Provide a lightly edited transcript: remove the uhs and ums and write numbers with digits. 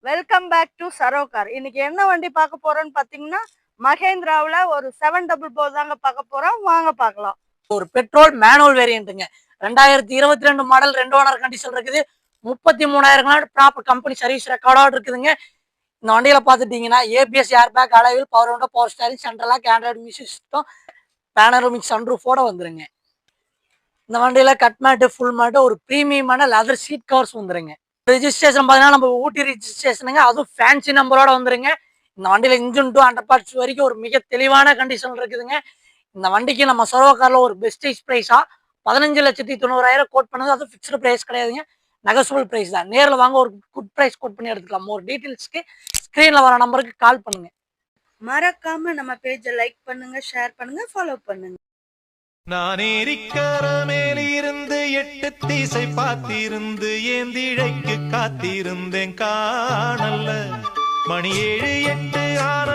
Welcome back to சரோகார். இன்னைக்கு என்ன வண்டி பார்க்க போறோம்னு பாத்தீங்கன்னா மகேந்திராவில் ஒரு 744 தாங்க பார்க்க போறோம். வாங்க பார்க்கலாம். ஒரு பெட்ரோல் மேனுவல் வேரியன்ட்டுங்க. 2022 மாடல் 2 ஓனர் கண்டிஷன் இருக்குது. 33,000 ப்ராப்பர் கம்பெனி சர்வீஸ் ரெக்கார்டோட இருக்குதுங்க. இந்த வண்டியில பாத்துட்டீங்கன்னா ஏபிஎஸ், ஏர்பேக், அலாயில், power window, power steering, central lock, Android music system, panoramic சன்ரூஃபோட வந்துருங்க. இந்த வண்டியில கட் மேட்டு, ஃபுல் மேட்டு, ஒரு பிரீமியமான லெதர் சீட் கவர்ஸ் வந்துருங்க. ரெஜிஸ்ட்ரேஷன் பார்த்தீங்கன்னா நம்ம ஊட்டி ரெஜிஸ்ட்ரேஷனுங்க, அதுவும் ஃபேன்சி நம்பரோட வந்துருங்க. இந்த வண்டியில இன்ஜின் டு அண்டர் பார்ட்ஸ் வரைக்கும் ஒரு மிக தெளிவான கண்டிஷன் இருக்குதுங்க. இந்த வண்டிக்கு நம்ம சர்வோகார்ல ஒரு பெஸ்டேஜ் பிரைஸா 15,90,000 கோட் பண்ணது. அது ஃபிக்ஸ்டு பிரைஸ் கிடையாதுங்க, நெகோசியபிள் பிரைஸ் தான். நேரில் வாங்க, ஒரு குட் பிரைஸ் கோட் பண்ணி எடுத்துக்கலாம். ஒரு டீட்டெயில்ஸ்க்கு ஸ்க்ரீன்ல வர நம்பருக்கு கால் பண்ணுங்க. மறக்காம நம்ம பேஜை லைக் பண்ணுங்க, ஷேர் பண்ணுங்க, ஃபாலோ பண்ணுங்க. நான் ஏரிக்கர மேலிருந்து 8 திசை பார்த்திருந்து ஏந்திழைக்கு காத்திருந்தேன் காணல்ல. மணி 7, 8 ஆன